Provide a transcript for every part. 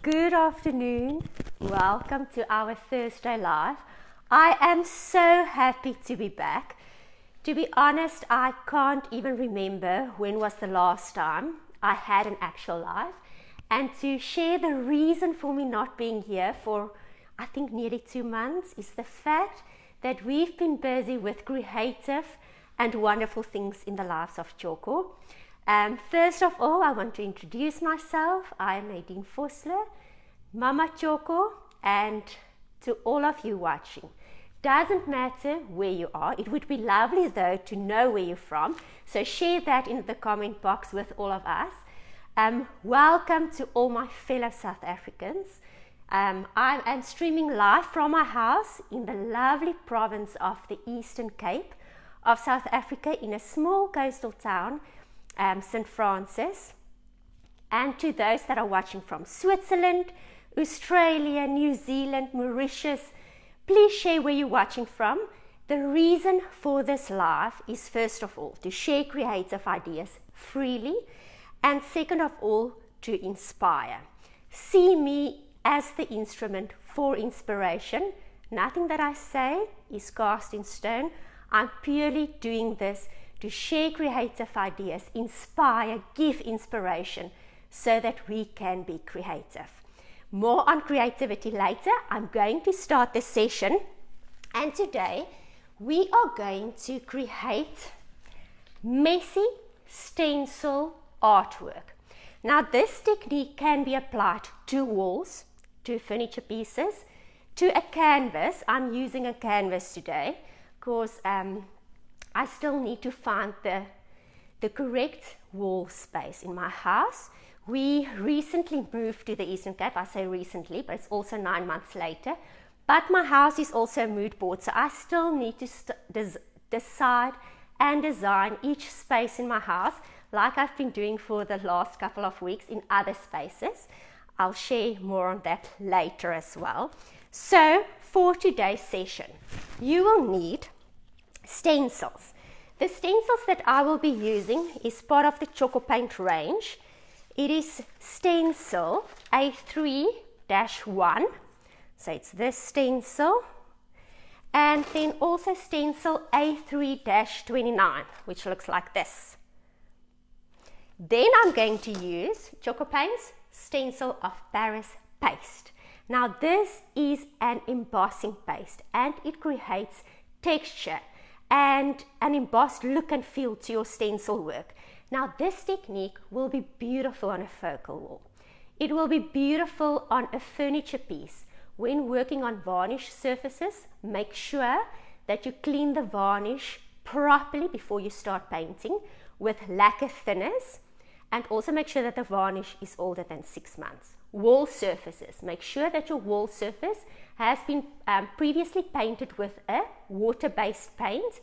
Good afternoon. Welcome to our Thursday live. I am so happy to be back. To be honest, I can't even remember when was the last time I had an actual live, and to share the reason for me not being here for I think nearly 2 months is the fact that we've been busy with creative and wonderful things in the lives of Tjhoko. First of all, I want to introduce myself. I am Nadine Vossler, Mama Tjhoko, and to all of you watching. Doesn't matter where you are. It would be lovely though to know where you're from. So share that in the comment box with all of us. Welcome to all my fellow South Africans. I am streaming live from my house in the lovely province of the Eastern Cape of South Africa in a small coastal town, St. Francis. And to those that are watching from Switzerland, Australia, New Zealand, Mauritius, please share where you're watching from. The reason for this live is first of all to share creative ideas freely, and second of all to inspire. See me as the instrument for inspiration. Nothing that I say is cast in stone. I'm purely doing this to share creative ideas, inspire, give inspiration so that we can be creative. More on creativity later. I'm going to start the session, and today we are going to create messy stencil artwork. Now this technique can be applied to walls, to furniture pieces, to a canvas. I'm using a canvas today because I still need to find the correct wall space in my house. We recently moved to the Eastern Cape. I say recently, but it's also 9 months later. But my house is also a mood board, so I still need to decide and design each space in my house, like I've been doing for the last couple of weeks in other spaces. I'll share more on that later as well. So for today's session, you will need stencils. The stencils that I will be using is part of the Tjhoko paint range. It is Stencil A3-1, so it's this stencil, and then also Stencil A3-29, which looks like this. Then I'm going to use Tjhoko Paint's Stencil of Paris paste. Now this is an embossing paste and it creates texture and an embossed look and feel to your stencil work. Now this technique will be beautiful on a focal wall. It will be beautiful on a furniture piece. When working on varnish surfaces, make sure that you clean the varnish properly before you start painting with lacquer thinners. And also make sure that the varnish is older than 6 months. Wall surfaces. Make sure that your wall surface has been previously painted with a water-based paint.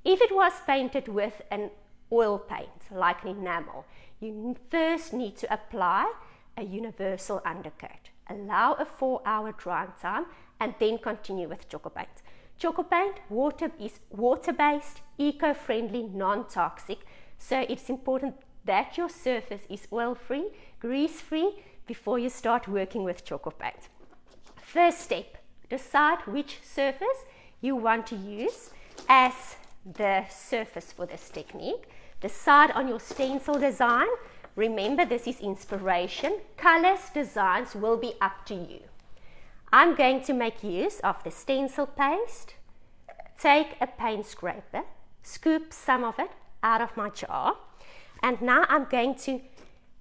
If it was painted with an oil paint, like an enamel, you first need to apply a universal undercoat. Allow a 4-hour drying time and then continue with Tjhoko Paint. Tjhoko Paint is water-based, eco-friendly, non-toxic, so it's important that your surface is oil-free, grease-free before you start working with Tjhoko Paint. First step, decide which surface you want to use as the surface for this technique. Decide on your stencil design. Remember, this is inspiration. Colors, designs will be up to you. I'm going to make use of the stencil paste. Take a paint scraper, scoop some of it out of my jar. And now I'm going to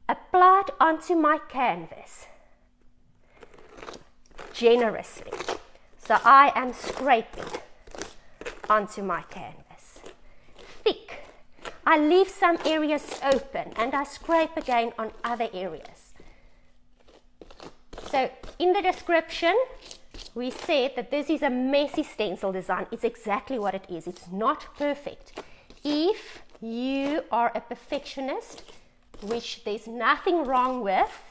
apply it onto my canvas generously. So I am scraping onto my canvas. Thick. I leave some areas open and I scrape again on other areas. So in the description, we said that this is a messy stencil design. It's exactly what it is. It's not perfect. If you are a perfectionist, which there's nothing wrong with,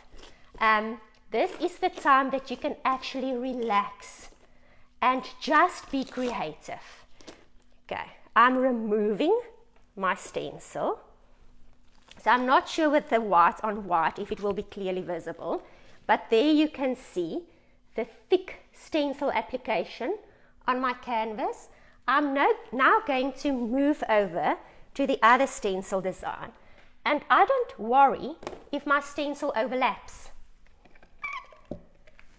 this is the time that you can actually relax and just be creative. Okay, I'm removing my stencil. So I'm not sure with the white on white if it will be clearly visible, But there you can see the thick stencil application on my canvas. I'm now going to move over to the other stencil design. And I don't worry if my stencil overlaps.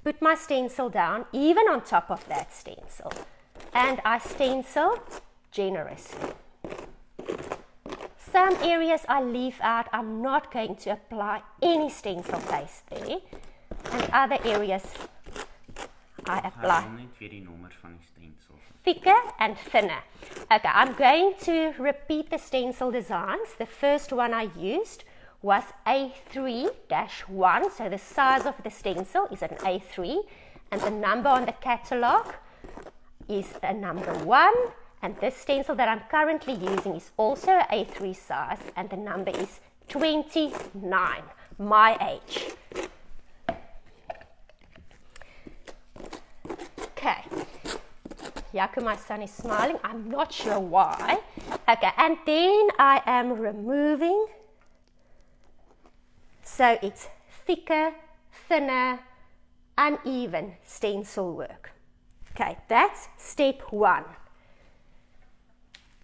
Put my stencil down, even on top of that stencil. And I stencil generously. Some areas I leave out, I'm not going to apply any stencil paste there. And other areas I apply thicker and thinner. Okay, I'm going to repeat the stencil designs. The first one I used was A3-1, so the size of the stencil is an A3, and the number on the catalogue is a number 1, and this stencil that I'm currently using is also an A3 size, and the number is 29, my age. Okay, Tjhoko, my son, is smiling. I'm not sure why. Okay, and then I am removing, so it's thicker, thinner, uneven stencil work. Okay, that's step 1.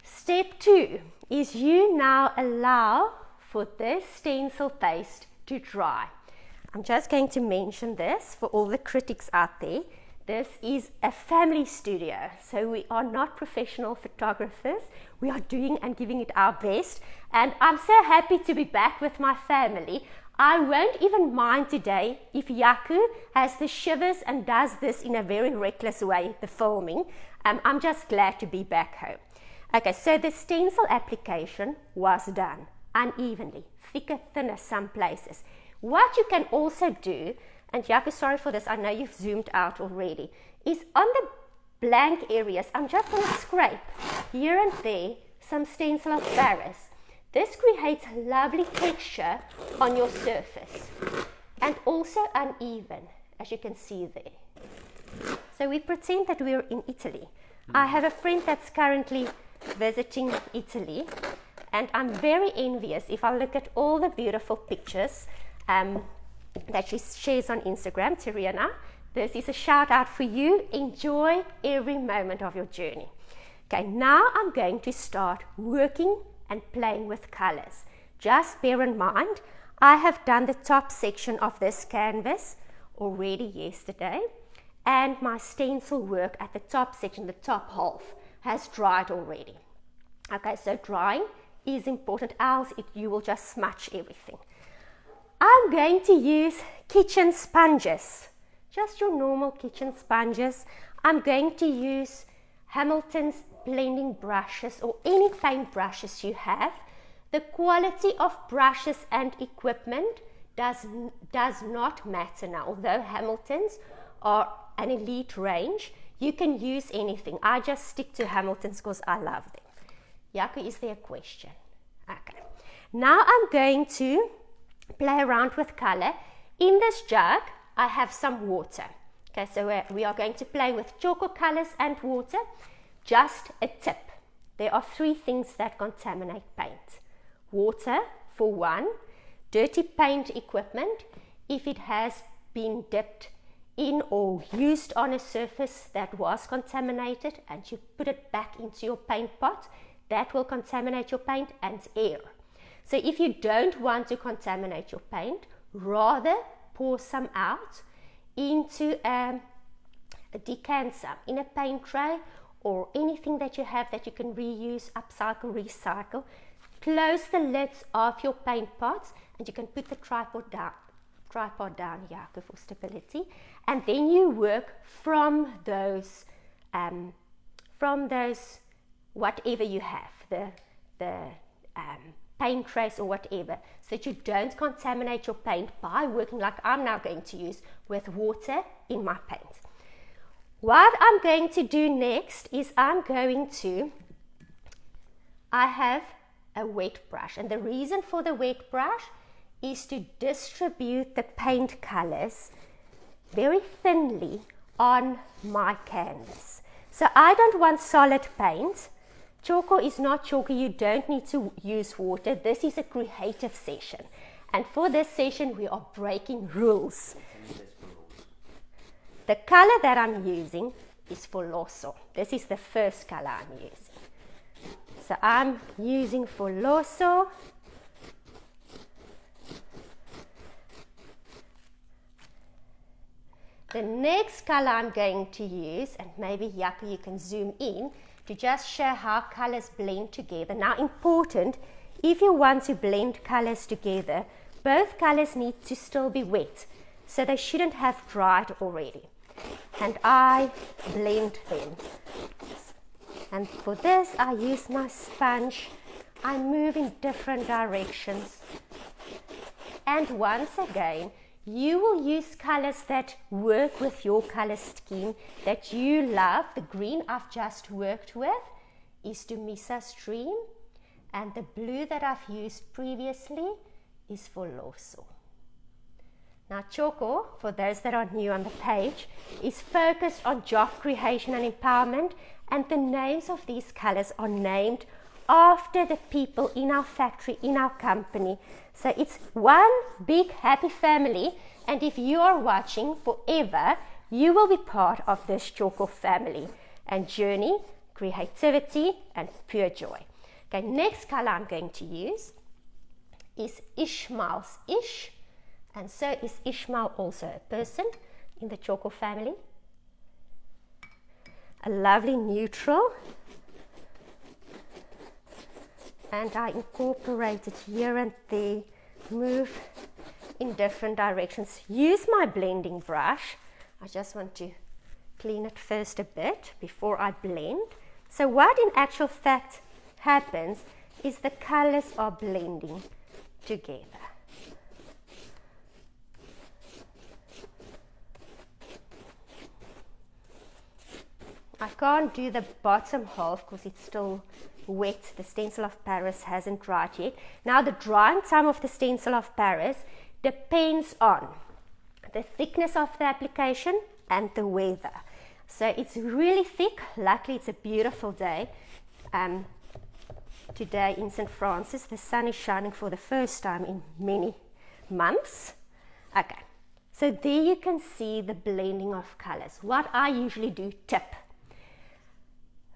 Step 2 is you now allow for this stencil paste to dry. I'm just going to mention this for all the critics out there. This is a family studio, so we are not professional photographers. We are doing and giving it our best, and I'm so happy to be back with my family. I won't even mind today if Tjhoko has the shivers and does this in a very reckless way, the filming. I'm just glad to be back home. Okay, so the stencil application was done unevenly, thicker, thinner some places. What you can also do, and Tjhoko, sorry for this, I know you've zoomed out already, is on the blank areas, I'm just going to scrape here and there some stencil of Paris. This creates lovely texture on your surface and also uneven, as you can see there. So we pretend that we're in Italy. I have a friend that's currently visiting Italy, and I'm very envious if I look at all the beautiful pictures that she shares on Instagram, Tirina. This is a shout out for you. Enjoy every moment of your journey. Okay, now I'm going to start working and playing with colors. Just bear in mind, I have done the top section of this canvas already yesterday, and my stencil work at the top section, the top half, has dried already. Okay, so drying is important, else you will just smudge everything. I'm going to use kitchen sponges, just your normal kitchen sponges. I'm going to use Hamilton's blending brushes or any paint brushes you have. The quality of brushes and equipment does not matter now. Although Hamilton's are an elite range, you can use anything. I just stick to Hamilton's because I love them. Tjhoko, is there a question? Okay. Now I'm going to play around with color. In this jug, I have some water. Okay, so we are going to play with Tjhoko colors and water. Just a tip. There are 3 things that contaminate paint. Water, for one. Dirty paint equipment, if it has been dipped in or used on a surface that was contaminated and you put it back into your paint pot, that will contaminate your paint, and air. So if you don't want to contaminate your paint, rather pour some out into a decanter, in a paint tray, or anything that you have that you can reuse, upcycle, recycle. Close the lids of your paint pots, and you can put the tripod down Tjhoko, for stability, and then you work from those whatever you have, the paint trace or whatever, so that you don't contaminate your paint by working like I'm now going to use with water in my paint. What I'm going to do next is I have a wet brush, and the reason for the wet brush is to distribute the paint colors very thinly on my canvas. So I don't want solid paint. Tjhoko is not Tjhoko, you don't need to use water. This is a creative session. And for this session, we are breaking rules. The color that I'm using is Foloso. This is the first color I'm using. So I'm using Foloso. The next color I'm going to use, and maybe Tjhoko you can zoom in to just show how colors blend together. Now important, if you want to blend colors together, both colors need to still be wet, so they shouldn't have dried already. And I blend them. And for this I use my sponge. I move in different directions. And once again, you will use colors that work with your color scheme that you love. The green I've just worked with is to Misa Stream, and the blue that I've used previously is for Foloso. Now Tjhoko, for those that are new on the page, is focused on job creation and empowerment, and the names of these colors are named after the people in our factory, in our company. So it's one big happy family, and if you are watching forever, you will be part of this Tjhoko family and journey, creativity and pure joy. Okay, next color I'm going to use is Ishmael's Ish, and so is Ishmael also a person in the Tjhoko family. A lovely neutral. And I incorporate it here and there, move in different directions. Use my blending brush. I just want to clean it first a bit before I blend. So what in actual fact happens is the colors are blending together. I can't do the bottom half because it's still wet. The Stencil of Paris hasn't dried yet. Now the drying time of the Stencil of Paris depends on the thickness of the application and the weather. So it's really thick. Luckily it's a beautiful day today in St. Francis. The sun is shining for the first time in many months. Okay, so there you can see the blending of colors. What I usually do, tip.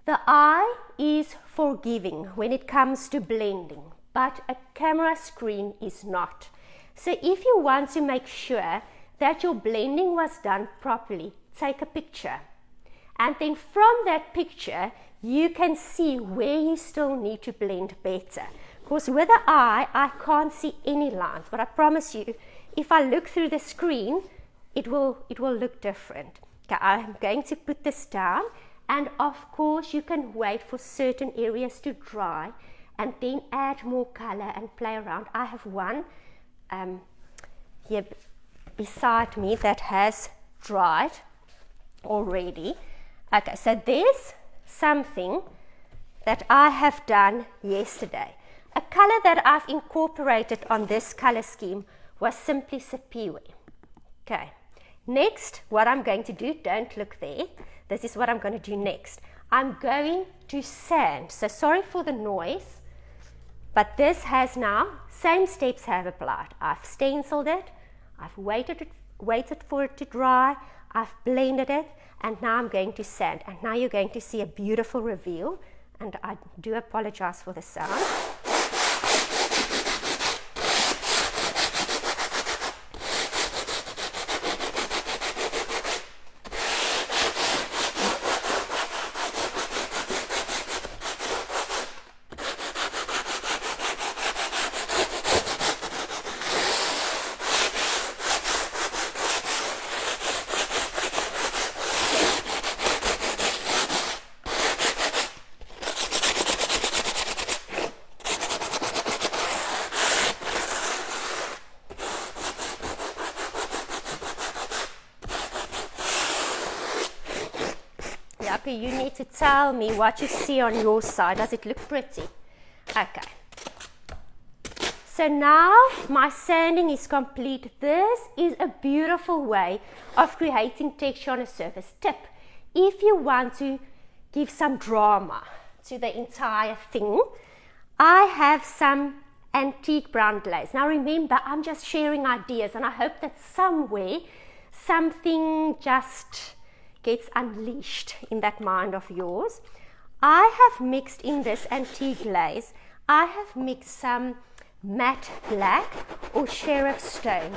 The eye is forgiving when it comes to blending, but a camera screen is not. So if you want to make sure that your blending was done properly, take a picture. And then from that picture, you can see where you still need to blend better. Because with the eye, I can't see any lines, but I promise you, if I look through the screen, it will look different. Okay, I'm going to put this down. And of course, you can wait for certain areas to dry and then add more color and play around. I have one here beside me that has dried already. Okay, so there's something that I have done yesterday. A color that I've incorporated on this color scheme was simply Sipiwe. Okay, next, what I'm going to do, don't look there. This is what I'm going to do next. I'm going to sand. So sorry for the noise, but this has now, same steps have applied. I've stenciled it, I've waited for it to dry, I've blended it, and now I'm going to sand. And now you're going to see a beautiful reveal, and I do apologize for the sound. Tjhoko, you need to tell me what you see on your side. Does it look pretty? Okay. So now my sanding is complete. This is a beautiful way of creating texture on a surface. Tip, if you want to give some drama to the entire thing, I have some antique brown glaze. Now remember, I'm just sharing ideas, and I hope that somewhere something just gets unleashed in that mind of yours. I have mixed in this antique glaze, I have mixed some matte black or sheriff stone.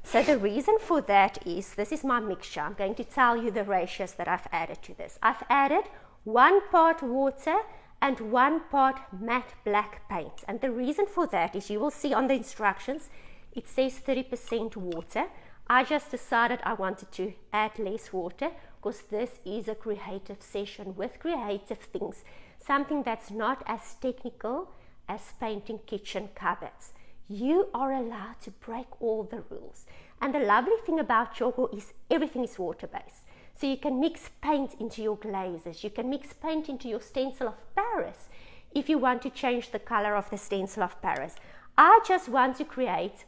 So the reason for that is, this is my mixture. I'm going to tell you the ratios that I've added to this. I've added 1 part water and 1 part matte black paint. And the reason for that is, you will see on the instructions, it says 30% water. I just decided I wanted to add less water because this is a creative session with creative things. Something that's not as technical as painting kitchen cupboards. You are allowed to break all the rules. And the lovely thing about Tjhoko is everything is water-based. So you can mix paint into your glazes. You can mix paint into your stencil of Paris if you want to change the color of the stencil of Paris. I just want to create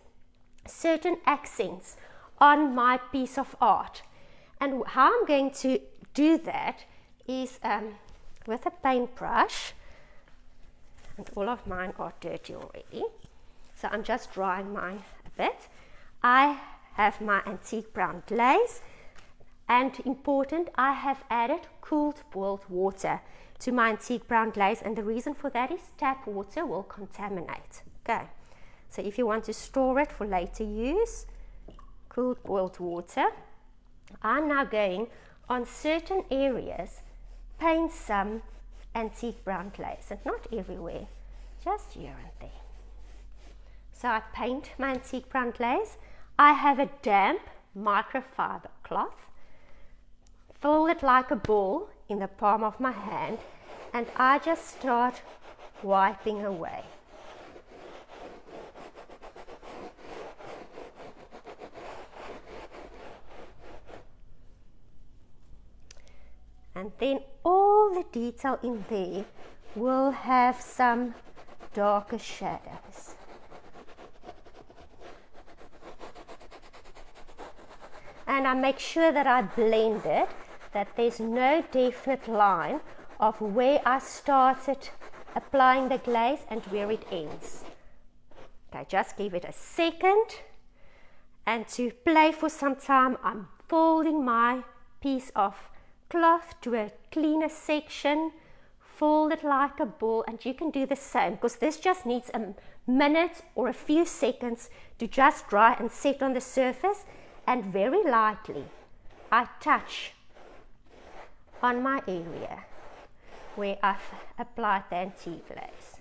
certain accents on my piece of art. And how I'm going to do that is with a paintbrush. And all of mine are dirty already. So I'm just drying mine a bit. I have my antique brown glaze, and important, I have added cooled boiled water to my antique brown glaze, and the reason for that is tap water will contaminate. Okay, so if you want to store it for later use, cooled boiled water. I'm now going on certain areas, paint some antique brown glaze, and not everywhere, just here and there. So I paint my antique brown glaze. I have a damp microfiber cloth, fold it like a ball in the palm of my hand, and I just start wiping away. And then all the detail in there will have some darker shadows. And I make sure that I blend it, that there's no definite line of where I started applying the glaze and where it ends. Okay, just give it a second. And to play for some time, I'm folding my piece of cloth to a cleaner section, fold it like a ball, and you can do the same, because this just needs a minute or a few seconds to just dry and set on the surface. And very lightly I touch on my area where I've applied the antique glaze.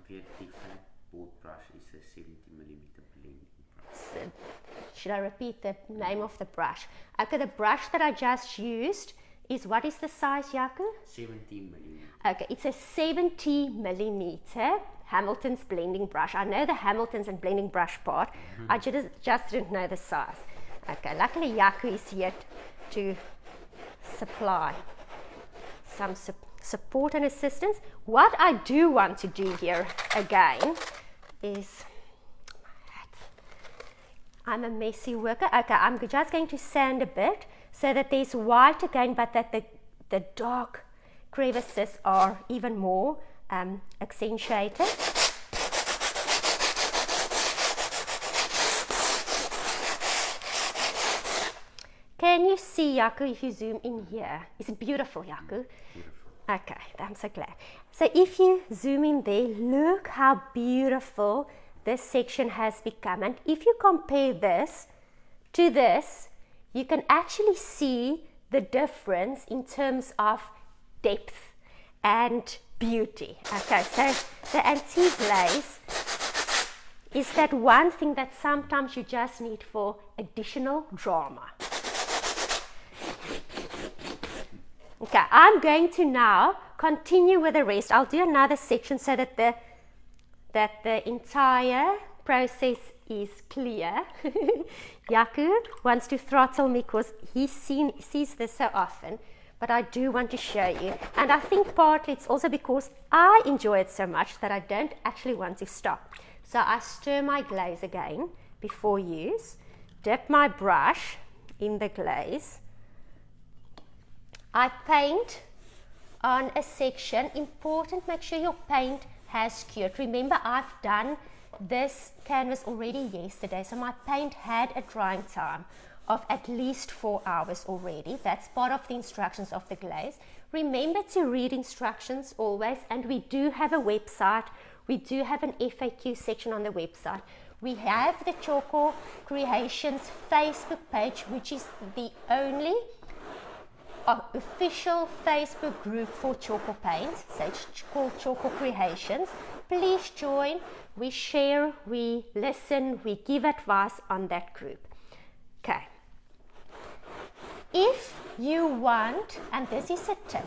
Weer die flat board brush is a 70mm blending brush. So, should I repeat the name of the brush? Okay, the brush that I just used is, what is the size, Tjhoko? 70mm. Okay, it's a 70mm Hamilton's blending brush. I know the Hamilton's and blending brush part. I just didn't know the size. Okay, luckily Tjhoko is here to supply some support and assistance. What I do want to do here again is, I'm a messy worker. Okay, I'm just going to sand a bit so that there's white again, but that the dark crevices are even more accentuated. Can you see, Tjhoko, if you zoom in here? Is it beautiful, Tjhoko? Beautiful. Okay, I'm so glad. So if you zoom in there, look how beautiful this section has become. And if you compare this to this, you can actually see the difference in terms of depth and beauty. Okay, so the antique glaze is that one thing that sometimes you just need for additional drama. Okay, I'm going to now continue with the rest. I'll do another section so that the entire process is clear. Tjhoko wants to throttle me because he sees this so often, but I do want to show you. And I think partly it's also because I enjoy it so much that I don't actually want to stop. So I stir my glaze again before use, dip my brush in the glaze. I paint on a section. Important, make sure your paint has cured. Remember, I've done this canvas already yesterday, so my paint had a drying time of at least 4 hours already. That's part of the instructions of the glaze. Remember to read instructions always, and we do have a website. We do have an FAQ section on the website. We have the Tjhoko Creations Facebook page, which is the only official Facebook group for Tjhoko paints. So it's called Tjhoko Creations. Please join. We share, we listen, we give advice on that group. Okay. If you want, and this is a tip,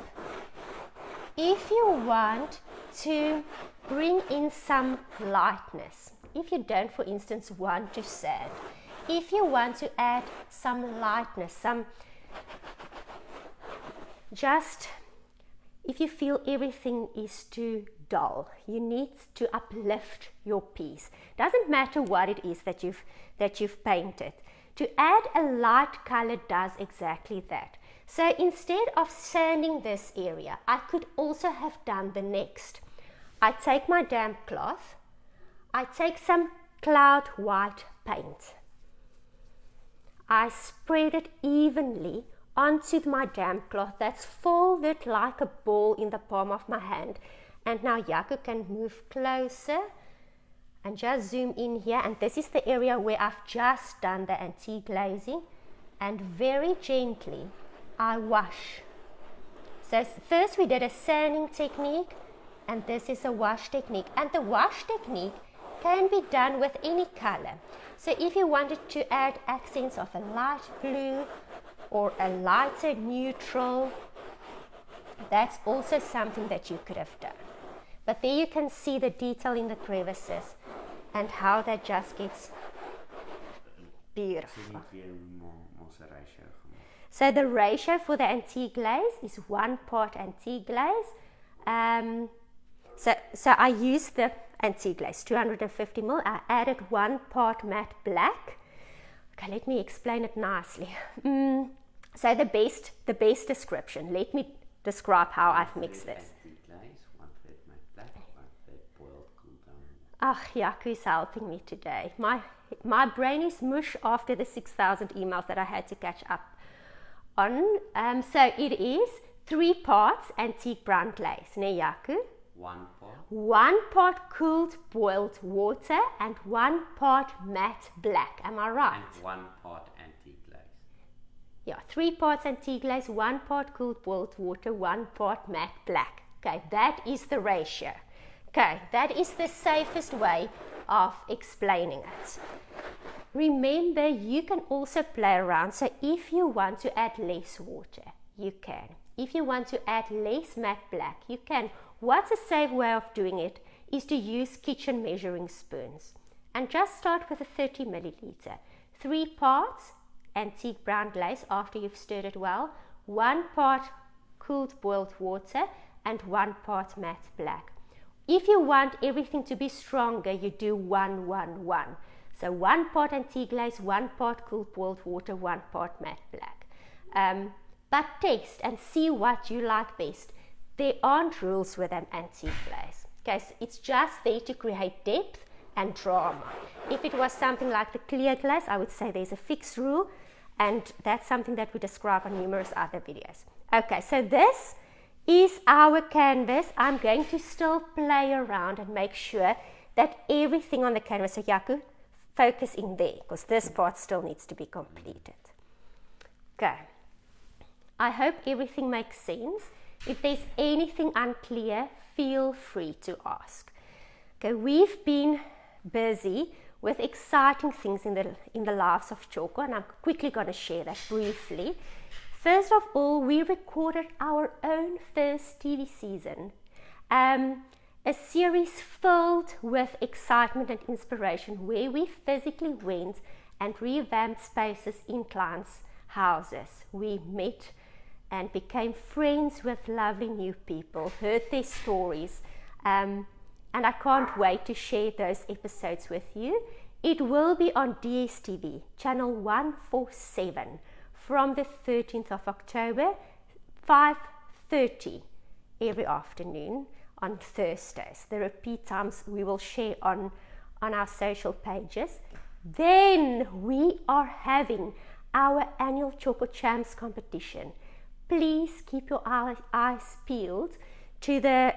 if you want to bring in some lightness, if you don't, for instance, want to sand, if you want to add some lightness, if you feel everything is too dull, you need to uplift your piece. Doesn't matter what it is that you've painted. To add a light color does exactly that. So instead of sanding this area, I could also have done the next. I take my damp cloth, I take some cloud white paint. I spread it evenly onto my damp cloth that's folded like a ball in the palm of my hand. And now Tjhoko can move closer and just zoom in here, and this is the area where I've just done the antique glazing, and very gently I wash. So first we did a sanding technique, and this is a wash technique, and the wash technique can be done with any color. So if you wanted to add accents of a light blue or a lighter neutral, that's also something that you could have done. But there you can see the detail in the crevices and how that just gets beautiful. So the ratio for the antique glaze is 1 part antique glaze. So I used the antique glaze, 250 ml. I added 1 part matte black. Okay, let me explain it nicely. So the best description. Let me describe how I've mixed this. Tjhoko is helping me today. My brain is mush after the 6,000 emails that I had to catch up on. So it is 3 parts antique brown glaze. Ne, Tjhoko? 1 part. 1 part cooled boiled water and 1 part matte black. Am I right? And 1 part antique glaze. Yeah, 3 parts antique glaze, 1 part cooled boiled water, 1 part matte black. Okay, that is the ratio. Okay, that is the safest way of explaining it. Remember, you can also play around. So if you want to add less water, you can. If you want to add less matte black, you can. What's a safe way of doing it is to use kitchen measuring spoons. And just start with a 30 milliliter. 3 parts antique brown glaze after you've stirred it well, 1 part cooled boiled water, and 1 part matte black. If you want everything to be stronger, you do 1, 1, 1. So 1 part antique glaze, 1 part cooled boiled water, 1 part matte black. But taste and see what you like best. There aren't rules with an antique glaze. Okay, so it's just there to create depth and drama. If it was something like the clear glaze, I would say there's a fixed rule, and that's something that we describe on numerous other videos. Okay, so this is our canvas. I'm going to still play around and make sure that everything on the canvas, so Tjhoko, focus in there, because this part still needs to be completed. Okay, I hope everything makes sense. If there's anything unclear, feel free to ask. Okay, we've been busy with exciting things in the lives of Tjhoko, and I'm quickly going to share that briefly. First of all, we recorded our own first TV season, a series filled with excitement and inspiration, where we physically went and revamped spaces in clients' houses. We met and became friends with lovely new people, heard their stories, and I can't wait to share those episodes with you. It will be on DSTV, channel 147, from the 13th of October, 5:30 every afternoon on Thursdays. The repeat times we will share on our social pages. Then we are having our annual Tjhoko Champs competition. Please keep your eyes peeled to the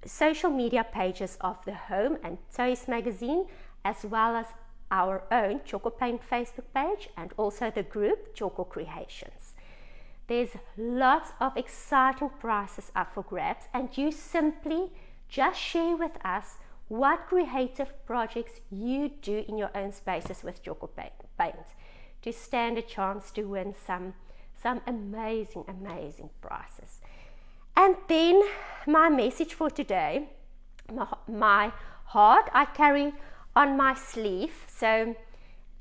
social media pages of the Home and Toys magazine, as well as our own Tjhoko Paint Facebook page and also the group Tjhoko Creations. There's lots of exciting prizes up for grabs, and you simply just share with us what creative projects you do in your own spaces with Tjhoko Paint to stand a chance to win some amazing prizes. And then my message for today, my heart I carry on my sleeve. So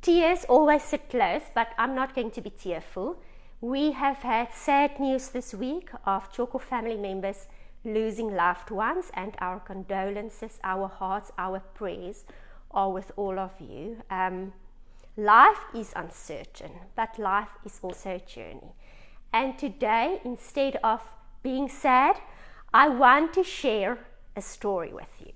tears always sit close, but I'm not going to be tearful. We have had sad news this week of Tjhoko family members losing loved ones, and our condolences, our hearts, our prayers are with all of you. Life is uncertain, but life is also a journey. And today, instead of being sad, I want to share a story with you.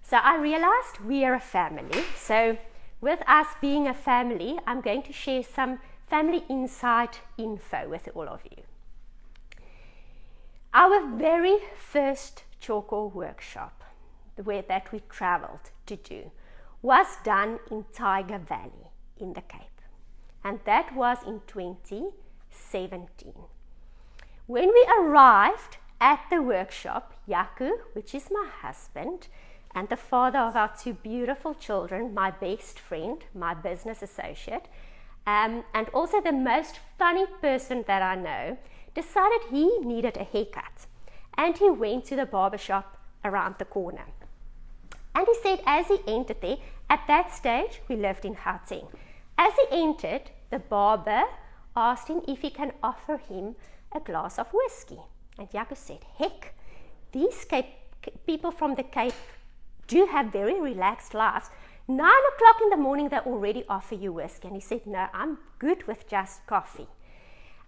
So I realized we are a family. So with us being a family, I'm going to share some family insight info with all of you. Our very first Tjhoko workshop that we traveled to do was done in Tiger Valley in the Cape, and that was in 2017. When we arrived at the workshop, Tjhoko, which is my husband and the father of our two beautiful children, my best friend, my business associate, and also the most funny person that I know, decided he needed a haircut, and he went to the barbershop around the corner. And he said as he entered there, at that stage we lived in Gauteng, as he entered, the barber asked him if he can offer him a glass of whiskey. And Tjhoko said, heck, these people from the Cape do have very relaxed lives. 9 o'clock in the morning they already offer you whiskey. And he said, no, I'm good with just coffee.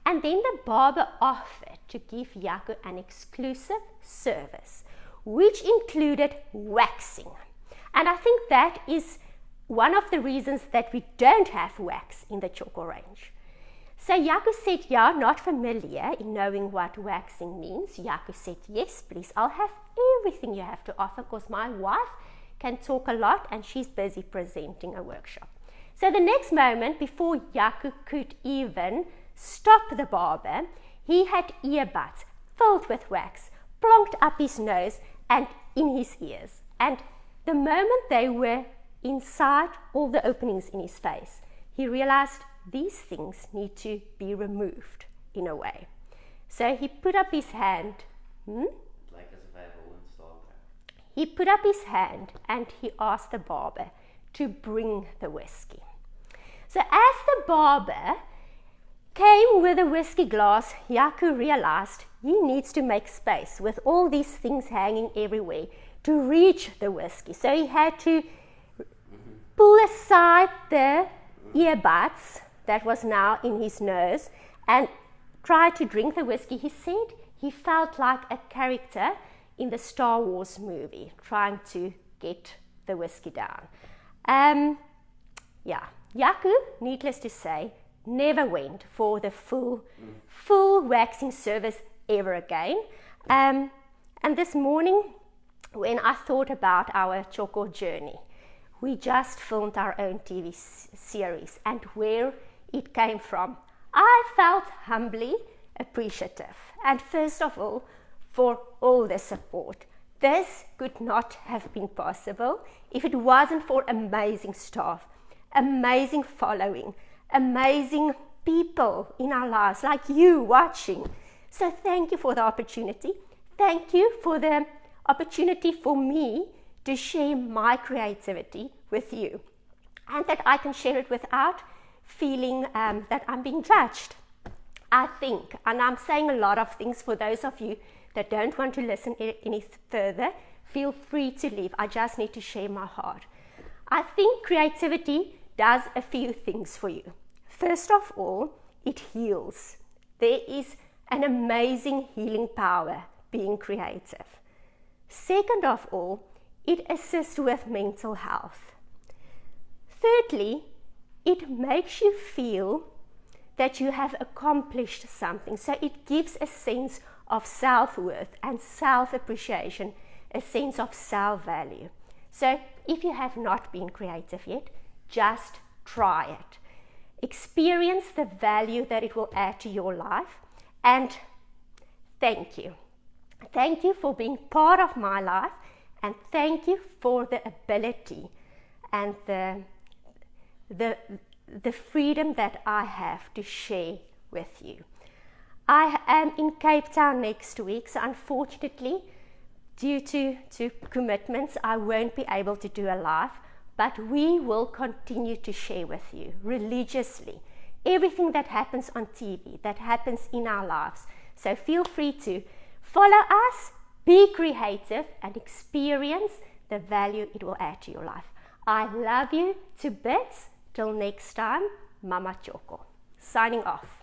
And then the barber offered to give Tjhoko an exclusive service, which included waxing. And I think that is one of the reasons that we don't have wax in the Tjhoko range. So Tjhoko said, yeah, not familiar in knowing what waxing means. Tjhoko said, yes, please, I'll have everything you have to offer, because my wife can talk a lot and she's busy presenting a workshop. So the next moment, before Tjhoko could even stop the barber, he had earbuds filled with wax plonked up his nose and in his ears. And the moment they were inside all the openings in his face, he realized these things need to be removed in a way. So he put up his hand. Like as if I have a one Star Trek. He put up his hand and he asked the barber to bring the whiskey. So as the barber came with a whiskey glass, Tjhoko realized he needs to make space with all these things hanging everywhere to reach the whiskey. So he had to pull aside the earbuds that was now in his nose and try to drink the whiskey. He said he felt like a character in the Star Wars movie trying to get the whiskey down. Tjhoko, needless to say, never went for the full waxing service ever again. And this morning, when I thought about our Tjhoko journey, we just filmed our own TV series, and where it came from, I felt humbly appreciative. And first of all, for all the support. This could not have been possible if it wasn't for amazing staff, amazing following, amazing people in our lives like you watching. So thank you for the opportunity. Thank you for the opportunity for me to share my creativity with you, and that I can share it without feeling that I'm being judged. I think, and I'm saying a lot of things, for those of you that don't want to listen any further, feel free to leave. I just need to share my heart. I think creativity does a few things for you. First of all, it heals. There is an amazing healing power being creative. Second of all, it assists with mental health. Thirdly, it makes you feel that you have accomplished something. So it gives a sense of self-worth and self-appreciation, a sense of self-value. So if you have not been creative yet, just try it. Experience the value that it will add to your life, and thank you. Thank you for being part of my life, and thank you for the ability and the freedom that I have to share with you. I am in Cape Town next week, so unfortunately, due to commitments, I won't be able to do a live, but we will continue to share with you religiously everything that happens on TV, that happens in our lives. So feel free to follow us, be creative, and experience the value it will add to your life. I love you to bits. Till next time, Mama Tjhoko. Signing off.